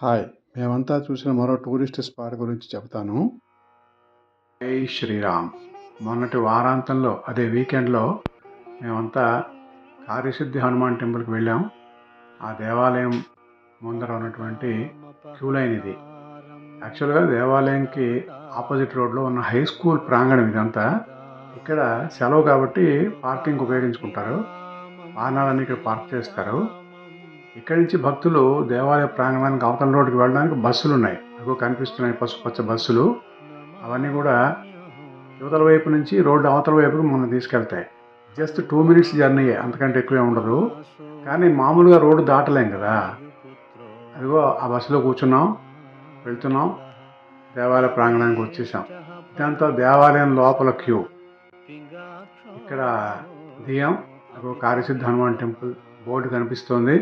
Hi! మేమంతా చూసిన మరో టూరిస్ట్ స్పాట్ గురించి చెబుతాను. జై శ్రీరామ్. మొన్నటి వారాంతంలో అదే వీకెండ్‌లో మేమంతా కార్యసిద్ధి హనుమాన్ టెంపుల్‌కి వెళ్ళాం. ఆ దేవాలయం ముందర ఉన్నటువంటి క్యూ లైన్ ఇది. యాక్చువల్‌గా దేవాలయంకి ఆపోజిట్ రోడ్‌లో ఉన్న హై స్కూల్ ప్రాంగణం ఇదంతా. ఇక్కడ సెలవు కాబట్టి పార్కింగ్‌కి ఉపయోగించుకుంటారు. వాహనాలన్నీ ఇక్కడ పార్క్ చేస్తారు. ఇక్కడి నుంచి భక్తులు దేవాలయ ప్రాంగణానికి అవతల రోడ్డుకి వెళ్ళడానికి బస్సులున్నాయి. అదిగో కనిపిస్తున్నాయి పసుపచ్చ బస్సులు. అవన్నీ కూడా యువతల వైపు నుంచి రోడ్డు అవతల వైపుకి మనల్ని తీసుకెళ్తాయి. జస్ట్ 2 మినిట్స్ జర్నీయే, అంతకంటే ఎక్కువే ఉండదు. కానీ మామూలుగా రోడ్డు దాటలేం కదా. అదిగో ఆ బస్సులో కూర్చున్నాం, వెళ్తున్నాం, దేవాలయ ప్రాంగణానికి వచ్చేసాం. ఇదంతా దేవాలయం లోపల క్యూ. ఇక్కడ దిగాం. అదిగో కార్యసిద్ధి హనుమాన్ టెంపుల్ బోర్డు కనిపిస్తోంది.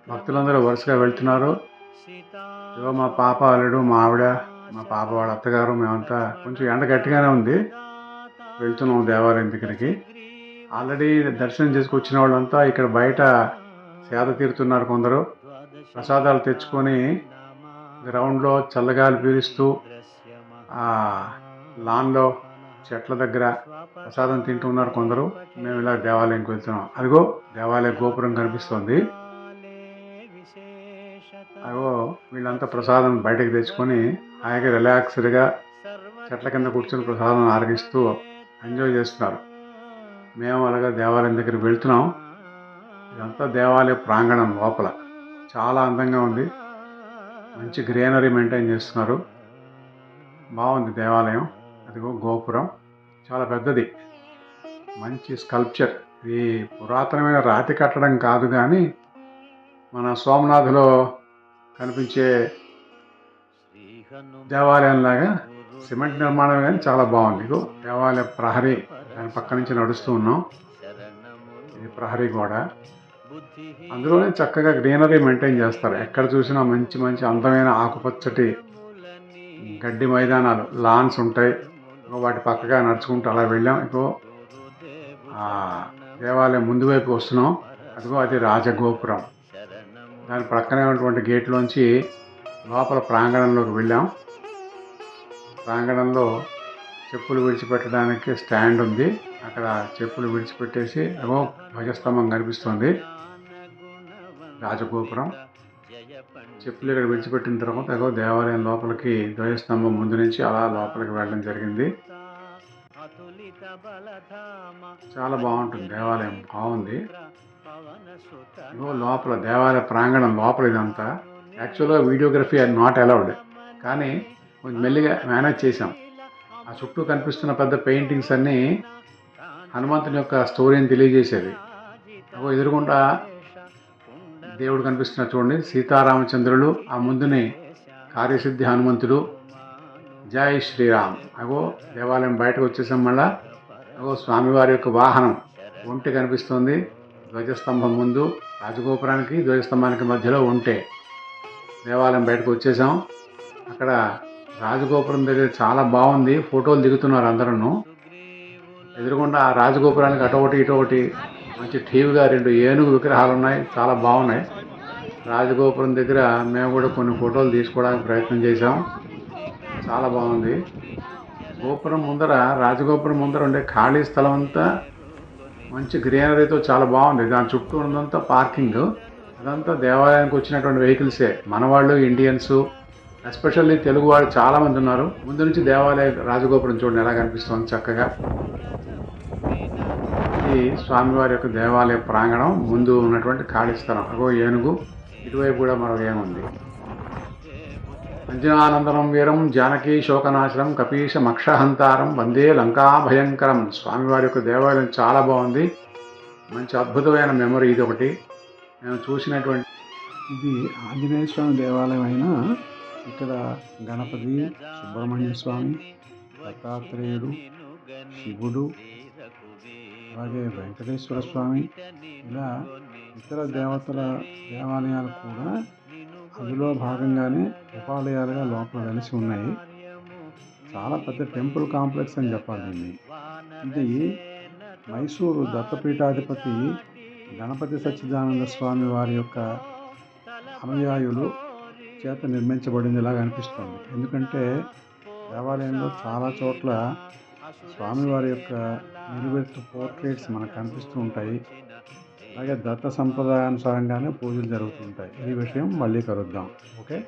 భక్తులందరూ వరుసగా వెళ్తున్నారు. ఇదిగో మా పాప, అల్లుడు, మా ఆవిడ, మా పాప వాళ్ళ అత్తగారు, మేమంతా కొంచెం ఎండ గట్టిగానే ఉంది, వెళ్తున్నాం దేవాలయం దగ్గరికి. ఆల్రెడీ దర్శనం చేసుకొచ్చిన వాళ్ళంతా ఇక్కడ బయట సేద తీరుతున్నారు. కొందరు ప్రసాదాలు తెచ్చుకొని గ్రౌండ్లో చల్లగాలి పీలుస్తూ ఆ లాన్లో చెట్ల దగ్గర ప్రసాదం తింటున్నారు కొందరు. మేము ఇలా దేవాలయంకి వెళ్తున్నాం. అదిగో దేవాలయ గోపురం కనిపిస్తోంది. అదిగో వీళ్ళంతా ప్రసాదం బయటకు తెచ్చుకొని హాయిగా రిలాక్స్డ్గా చెట్ల కింద కూర్చొని ప్రసాదం ఆరగిస్తూ ఎంజాయ్ చేస్తున్నారు. మేము అలాగా దేవాలయం దగ్గరికి వెళ్తున్నాం. ఇదంతా దేవాలయ ప్రాంగణం లోపల చాలా అందంగా ఉంది. మంచి గ్రీనరీ మెయింటైన్ చేస్తున్నారు. బాగుంది దేవాలయం. అదిగో గోపురం చాలా పెద్దది, మంచి స్కల్ప్చర్. ఇది పురాతనమైన రాతి కట్టడం కాదు, కానీ మన సోమనాథ్లో కనిపించే దేవాలయం లాగా సిమెంట్ నిర్మాణం, కానీ చాలా బాగుంది. ఇగో దేవాలయ ప్రహరీ, దాని పక్క నుంచి నడుస్తూ ఉన్నాం. ఇది ప్రహరీ గోడ. అందులోనే చక్కగా గ్రీనరీ మెయింటైన్ చేస్తారు. ఎక్కడ చూసినా మంచి మంచి అందమైన ఆకుపచ్చటి గడ్డి మైదానాలు, లాన్స్ ఉంటాయి. వాటి పక్కగా నడుచుకుంటూ అలా వెళ్ళాం. ఇగో ఆ దేవాలయం ముందు వైపు వస్తున్నాం. అదిగో అది రాజగోపురం. దాని ప్రక్కనే ఉన్నటువంటి గేట్లోంచి లోపల ప్రాంగణంలోకి వెళ్ళాం. ప్రాంగణంలో చెప్పులు విడిచిపెట్టడానికి స్టాండ్ ఉంది. అక్కడ చెప్పులు విడిచిపెట్టేసి అగో ధ్వజస్తంభం కనిపిస్తుంది. రాజగోపురం చెప్పులు ఇక్కడ విడిచిపెట్టిన తర్వాత అగో దేవాలయం లోపలికి ధ్వజస్తంభం ముందు నుంచి అలా లోపలికి వెళ్ళడం జరిగింది. చాలా బాగుంటుంది దేవాలయం, బాగుంది. ఇగో లోపల దేవాలయ ప్రాంగణం లోపల ఇదంతా. యాక్చువల్గా వీడియోగ్రఫీ ఆర్ నాట్ అలౌడ్, కానీ కొంచెం మెల్లిగా మేనేజ్ చేసాం. ఆ చుట్టూ కనిపిస్తున్న పెద్ద పెయింటింగ్స్ అన్నీ హనుమంతుని యొక్క స్టోరీని తెలియజేసేది. అగో ఎదురుగుండా దేవుడు కనిపిస్తున్న చూడండి, సీతారామచంద్రులు, ఆ ముందుని కార్యసిద్ధి హనుమంతుడు. జై శ్రీరామ్. అగో దేవాలయం బయటకు వచ్చేసాం. మళ్ళా అగో స్వామివారి యొక్క వాహనం ఒంటె కనిపిస్తుంది. ధ్వజస్తంభం ముందు, రాజగోపురానికి ధ్వజస్తంభానికి మధ్యలో ఒంటె. దేవాలయం బయటకు వచ్చేసాం. అక్కడ రాజగోపురం దగ్గర చాలా బాగుంది, ఫోటోలు దిగుతున్నారు అందరూ. ఎదురుగుండా ఆ రాజగోపురానికి అటొకటి ఇటొకటి మంచి ఠీవిగా 2 ఏనుగు విగ్రహాలు ఉన్నాయి, చాలా బాగున్నాయి. రాజగోపురం దగ్గర మేము కూడా కొన్ని ఫోటోలు తీసుకోవడానికి ప్రయత్నం చేసాం. చాలా బాగుంది. గోపురం ముందర, రాజగోపురం ముందర ఉండే ఖాళీ స్థలం అంతా మంచి గ్రీనరీతో చాలా బాగుంది. దాని చుట్టూ ఉన్నదంతా పార్కింగ్. అదంతా దేవాలయానికి వచ్చినటువంటి వెహికల్సే. మనవాళ్ళు, ఇండియన్స్, ఎస్పెషల్లీ తెలుగు వాళ్ళు చాలామంది ఉన్నారు. ముందు నుంచి దేవాలయ రాజగోపురం చూడండి ఎలా కనిపిస్తుంది చక్కగా. ఇది స్వామివారి యొక్క దేవాలయ ప్రాంగణం ముందు ఉన్నటువంటి ఖాళీ స్థలం. అగో ఏనుగు, ఇటువైపు కూడా మరొక ఏముంది. అంజనానందనం వీరం జానకీ శోకనాశనం కపీశమక్షహంతారం వందే లంకా భయంకరం. స్వామివారి యొక్క దేవాలయం చాలా బాగుంది. మంచి అద్భుతమైన మెమరీ ఇది ఒకటి మేము చూసినటువంటి. ఇది ఆంజనేయ స్వామి దేవాలయం అయినా ఇక్కడ గణపతి, సుబ్రహ్మణ్య స్వామి, దత్తాత్రేయుడు, శివుడు, అలాగే వెంకటేశ్వర స్వామి, ఇలా ఇతర దేవతల దేవాలయాలు కూడా అందులో భాగంగానే ఉపాలయాలుగా లోపల కలిసి ఉన్నాయి. చాలా పెద్ద టెంపుల్ కాంప్లెక్స్ అని చెప్పాలి దీన్ని. ఇది మైసూరు దత్తపీఠాధిపతి గణపతి సచ్చిదానంద స్వామి వారి యొక్క అనుయాయులు చేత నిర్మించబడిందిలాగా అనిపిస్తుంది. ఎందుకంటే దేవాలయంలో చాలా చోట్ల స్వామివారి యొక్క నిలువెత్తు పోర్ట్రేట్స్ మనకు కనిపిస్తూ ఉంటాయి. అలాగే దత్త సంప్రదాయానుసారంగానే పూజలు జరుగుతుంటాయి. ఈ విషయం మళ్ళీ కలుద్దాం. ఓకే.